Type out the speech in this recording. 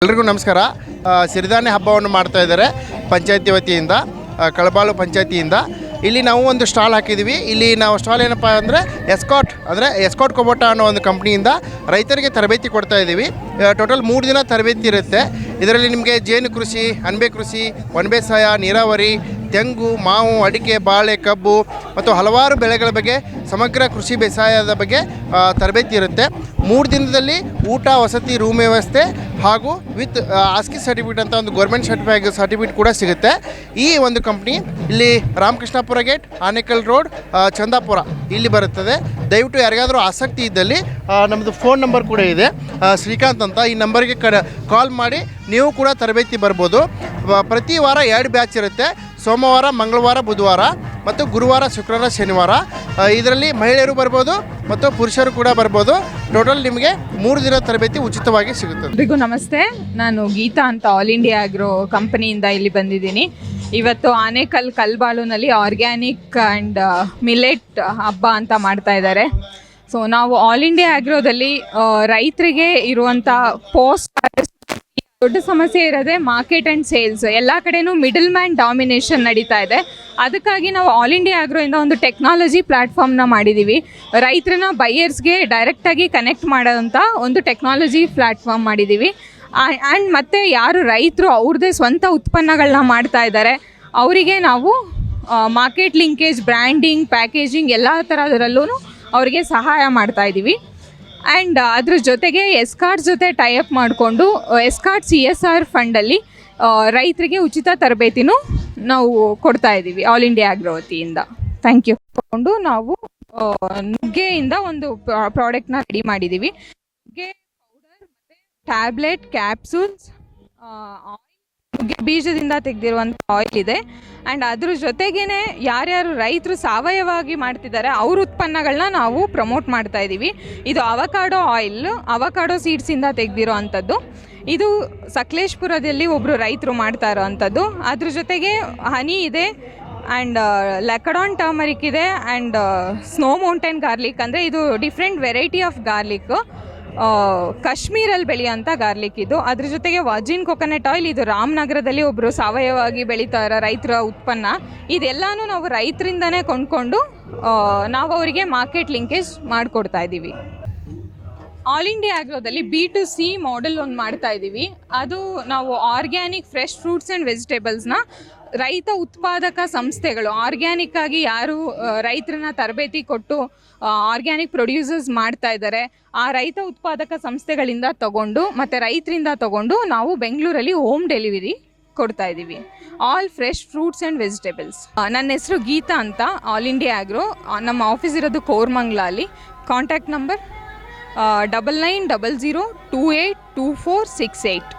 ಎಲ್ರಿಗೂ ನಮಸ್ಕಾರ. ಸಿರಿಧಾನ್ಯ ಹಬ್ಬವನ್ನು ಮಾಡ್ತಾ ಇದ್ದಾರೆ ಪಂಚಾಯತಿ ವತಿಯಿಂದ, ಕಳಬಾಳು ಪಂಚಾಯತಿಯಿಂದ. ಇಲ್ಲಿ ನಾವು ಒಂದು ಸ್ಟಾಲ್ ಹಾಕಿದ್ದೀವಿ. ಇಲ್ಲಿ ನಾವು ಸ್ಟಾಲ್ ಏನಪ್ಪ ಅಂದರೆ ಎಸ್ಕಾಟ್ ಕೊಬೋಟಾ ಅನ್ನೋ ಒಂದು ಕಂಪ್ನಿಯಿಂದ ರೈತರಿಗೆ ತರಬೇತಿ ಕೊಡ್ತಾ ಇದ್ದೀವಿ. ಟೋಟಲ್ 3 ದಿನ ತರಬೇತಿ ಇರುತ್ತೆ. ಇದರಲ್ಲಿ ನಿಮಗೆ ಜೇನು ಕೃಷಿ, ಅಣಬೆ ಕೃಷಿ, ಒಣಬೇಸಾಯ, ನೀರಾವರಿ, ತೆಂಗು, ಮಾವು, ಅಡಿಕೆ, ಬಾಳೆ, ಕಬ್ಬು ಮತ್ತು ಹಲವಾರು ಬೆಳೆಗಳ ಬಗ್ಗೆ ಸಮಗ್ರ ಕೃಷಿ ಬೇಸಾಯದ ಬಗ್ಗೆ ತರಬೇತಿ ಇರುತ್ತೆ. 3 ದಿನದಲ್ಲಿ ಊಟ, ವಸತಿ, ರೂಮ್ ವ್ಯವಸ್ಥೆ ಹಾಗೂ ವಿತ್ ಆಸ್ಕಿ ಸರ್ಟಿಫಿಕೇಟ್ ಅಂತ ಒಂದು ಗೌರ್ಮೆಂಟ್ ಸರ್ಟಿಫಿಕೇಟ್ ಕೂಡ ಸಿಗುತ್ತೆ. ಈ ಒಂದು ಕಂಪ್ನಿ ಇಲ್ಲಿ ರಾಮಕೃಷ್ಣಪುರ ಗೇಟ್, ಆನೇಕಲ್ ರೋಡ್, ಚಂದಾಪುರ ಇಲ್ಲಿ ಬರುತ್ತದೆ. ದಯವಿಟ್ಟು ಯಾರಿಗಾದರೂ ಆಸಕ್ತಿ ಇದ್ದಲ್ಲಿ ನಮ್ಮದು ಫೋನ್ ನಂಬರ್ ಕೂಡ ಇದೆ, ಶ್ರೀಕಾಂತ್ ಅಂತ. ಈ ನಂಬರ್ಗೆ ಕಾಲ್ ಮಾಡಿ ನೀವು ಕೂಡ ತರಬೇತಿ ಬರ್ಬೋದು. ಪ್ರತಿ ವಾರ 2 ಬ್ಯಾಚ್ ಇರುತ್ತೆ. ಸೋಮವಾರ, ಮಂಗಳವಾರ, ಬುಧವಾರ ಮತ್ತು ಗುರುವಾರ, ಶುಕ್ರವಾರ, ಶನಿವಾರ. ಇದರಲ್ಲಿ ಮಹಿಳೆಯರು ಬರ್ಬೋದು ಮತ್ತು ಪುರುಷರು ಕೂಡ ಬರ್ಬೋದು. ಟೋಟಲ್ ನಿಮಗೆ 3 ದಿನ ತರಬೇತಿ ಉಚಿತವಾಗಿ ಸಿಗುತ್ತದೆ. ಎಲ್ರಿಗೂ ನಮಸ್ತೆ. ನಾನು ಗೀತಾ ಅಂತ ಆಲ್ ಇಂಡಿಯಾ ಆಗ್ರೋ ಕಂಪನಿಯಿಂದ ಇಲ್ಲಿ ಬಂದಿದ್ದೀನಿ. ಇವತ್ತು ಆನೇಕಲ್ ಕಲ್ಬಾಳುನಲ್ಲಿ ಆರ್ಗ್ಯಾನಿಕ್ ಆ್ಯಂಡ್ ಮಿಲೆಟ್ ಹಬ್ಬ ಅಂತ ಮಾಡ್ತಾ ಇದ್ದಾರೆ. ಸೊ ನಾವು ಆಲ್ ಇಂಡಿಯಾ ಆಗ್ರೋದಲ್ಲಿ ರೈತರಿಗೆ ಇರುವಂಥ ದೊಡ್ಡ ಸಮಸ್ಯೆ ಇರೋದೇ ಮಾರ್ಕೆಟ್ ಆ್ಯಂಡ್ ಸೇಲ್ಸ್. ಎಲ್ಲ ಕಡೆನೂ ಮಿಡಲ್ ಮ್ಯಾನ್ ಡಾಮಿನೇಷನ್ ನಡೀತಾ ಇದೆ. ಅದಕ್ಕಾಗಿ ನಾವು ಆಲ್ ಇಂಡಿಯಾ ಆಗ್ರೋಯಿಂದ ಒಂದು ಟೆಕ್ನಾಲಜಿ ಪ್ಲ್ಯಾಟ್ಫಾರ್ಮ್ನ ಮಾಡಿದ್ದೀವಿ. ರೈತರನ್ನ ಬೈಯರ್ಸ್ಗೆ ಡೈರೆಕ್ಟಾಗಿ ಕನೆಕ್ಟ್ ಮಾಡೋಂಥ ಒಂದು ಟೆಕ್ನಾಲಜಿ ಪ್ಲ್ಯಾಟ್ಫಾರ್ಮ್ ಮಾಡಿದ್ದೀವಿ. ಆ್ಯಂಡ್ ಮತ್ತು ಯಾರು ರೈತರು ಅವ್ರದ್ದೇ ಸ್ವಂತ ಉತ್ಪನ್ನಗಳನ್ನ ಮಾಡ್ತಾ ಇದ್ದಾರೆ ಅವರಿಗೆ ನಾವು ಮಾರ್ಕೆಟ್ ಲಿಂಕೇಜ್, ಬ್ರ್ಯಾಂಡಿಂಗ್, ಪ್ಯಾಕೇಜಿಂಗ್ ಎಲ್ಲ ಥರದರಲ್ಲೂ ಅವರಿಗೆ ಸಹಾಯ ಮಾಡ್ತಾಯಿದ್ದೀವಿ. ಆ್ಯಂಡ್ ಅದ್ರ ಜೊತೆಗೆ ಎಸ್ಕಾರ್ಟ್ಸ್ ಜೊತೆ ಟೈಅಪ್ ಮಾಡಿಕೊಂಡು ಎಸ್ಕಾರ್ಟ್ CSR ಫಂಡಲ್ಲಿ ರೈತರಿಗೆ ಉಚಿತ ತರಬೇತಿನೂ ನಾವು ಕೊಡ್ತಾ ಇದ್ದೀವಿ ಆಲ್ ಇಂಡಿಯಾ ಆಗ್ರೋ ವತಿಯಿಂದ. Thank you. ತಗೊಂಡು ನಾವು ನುಗ್ಗೆಯಿಂದ ಒಂದು ಪ್ರಾಡಕ್ಟ್ನ ರೆಡಿ ಮಾಡಿದ್ದೀವಿ. ನುಗ್ಗೆ ಪೌಡರ್ ಮತ್ತು ಟ್ಯಾಬ್ಲೆಟ್, ಕ್ಯಾಪ್ಸೂಲ್ಸ್, ನುಗ್ಗೆ ಬೀಜದಿಂದ ತೆಗೆದಿರುವಂಥ ಆಯಿಲ್ ಇದೆ. ಆ್ಯಂಡ್ ಅದ್ರ ಜೊತೆಗೇ ಯಾರ್ಯಾರು ರೈತರು ಸಾವಯವವಾಗಿ ಮಾಡ್ತಿದ್ದಾರೆ ಅವ್ರ ಉತ್ಪನ್ನಗಳನ್ನ ನಾವು ಪ್ರಮೋಟ್ ಮಾಡ್ತಾ ಇದ್ದೀವಿ. ಇದು ಅವಕಾಡೋ ಆಯಿಲ್, ಅವಕಾಡೋ ಸೀಡ್ಸಿಂದ ತೆಗೆದಿರೋ ಅಂಥದ್ದು. ಇದು ಸಕಲೇಶ್ಪುರದಲ್ಲಿ ಒಬ್ಬರು ರೈತರು ಮಾಡ್ತಾ ಇರೋ ಅಂಥದ್ದು. ಅದ್ರ ಜೊತೆಗೆ ಹನಿ ಇದೆ, ಆ್ಯಂಡ್ ಲೆಕಡಾನ್ ಟರ್ಮರಿಕ್ ಇದೆ, ಆ್ಯಂಡ್ ಸ್ನೋ ಮೌಂಟೇನ್ ಗಾರ್ಲಿಕ್ ಅಂದರೆ ಇದು ಡಿಫ್ರೆಂಟ್ ವೆರೈಟಿ ಆಫ್ ಗಾರ್ಲಿಕ್, ಕಾಶ್ಮೀರಲ್ಲಿ ಬೆಳೆಯೋಂಥ ಗಾರ್ಲಿಕ್ ಇದು. ಅದ್ರ ಜೊತೆಗೆ ವರ್ಜಿನ್ ಕೊಕೊನಟ್ ಆಯಿಲ್, ಇದು ರಾಮನಗರದಲ್ಲಿ ಒಬ್ಬರು ಸಾವಯವವಾಗಿ ಬೆಳೀತಾ ಇರೋ ರೈತರ ಉತ್ಪನ್ನ. ಇದೆಲ್ಲನೂ ನಾವು ರೈತರಿಂದನೇ ಕೊಂಡ್ಕೊಂಡು ನಾವು ಅವರಿಗೆ ಮಾರ್ಕೆಟ್ ಲಿಂಕೇಜ್ ಮಾಡಿಕೊಡ್ತಾ ಇದ್ದೀವಿ. ಆಲ್ ಇಂಡಿಯಾ ಆಗ್ರೋದಲ್ಲಿ B2C ಮಾಡೆಲ್ ಒಂದು ಮಾಡ್ತಾ ಇದ್ದೀವಿ. ಅದು ನಾವು ಆರ್ಗ್ಯಾನಿಕ್ ಫ್ರೆಶ್ ಫ್ರೂಟ್ಸ್ ಆ್ಯಂಡ್ ವೆಜಿಟೇಬಲ್ಸ್ನ ರೈತ ಉತ್ಪಾದಕ ಸಂಸ್ಥೆಗಳು, ಆರ್ಗ್ಯಾನಿಕ್ ಆಗಿ ಯಾರು ರೈತರನ್ನ ತರಬೇತಿ ಕೊಟ್ಟು ಆರ್ಗ್ಯಾನಿಕ್ ಪ್ರೊಡ್ಯೂಸರ್ಸ್ ಮಾಡ್ತಾ ಇದ್ದಾರೆ ಆ ರೈತ ಉತ್ಪಾದಕ ಸಂಸ್ಥೆಗಳಿಂದ ತಗೊಂಡು ಮತ್ತು ರೈತರಿಂದ ತಗೊಂಡು ನಾವು ಬೆಂಗಳೂರಲ್ಲಿ ಹೋಮ್ ಡೆಲಿವರಿ ಕೊಡ್ತಾ ಇದ್ದೀವಿ. All fresh fruits and vegetables. ನನ್ನ ಹೆಸರು ಗೀತಾ ಅಂತ, ಆಲ್ ಇಂಡಿಯಾ ಆಗ್ರೋ. ನಮ್ಮ ಆಫೀಸ್ ಇರೋದು ಕೋರ್ಮಂಗ್ಲಲ್ಲಿ. Contact number 9900282468.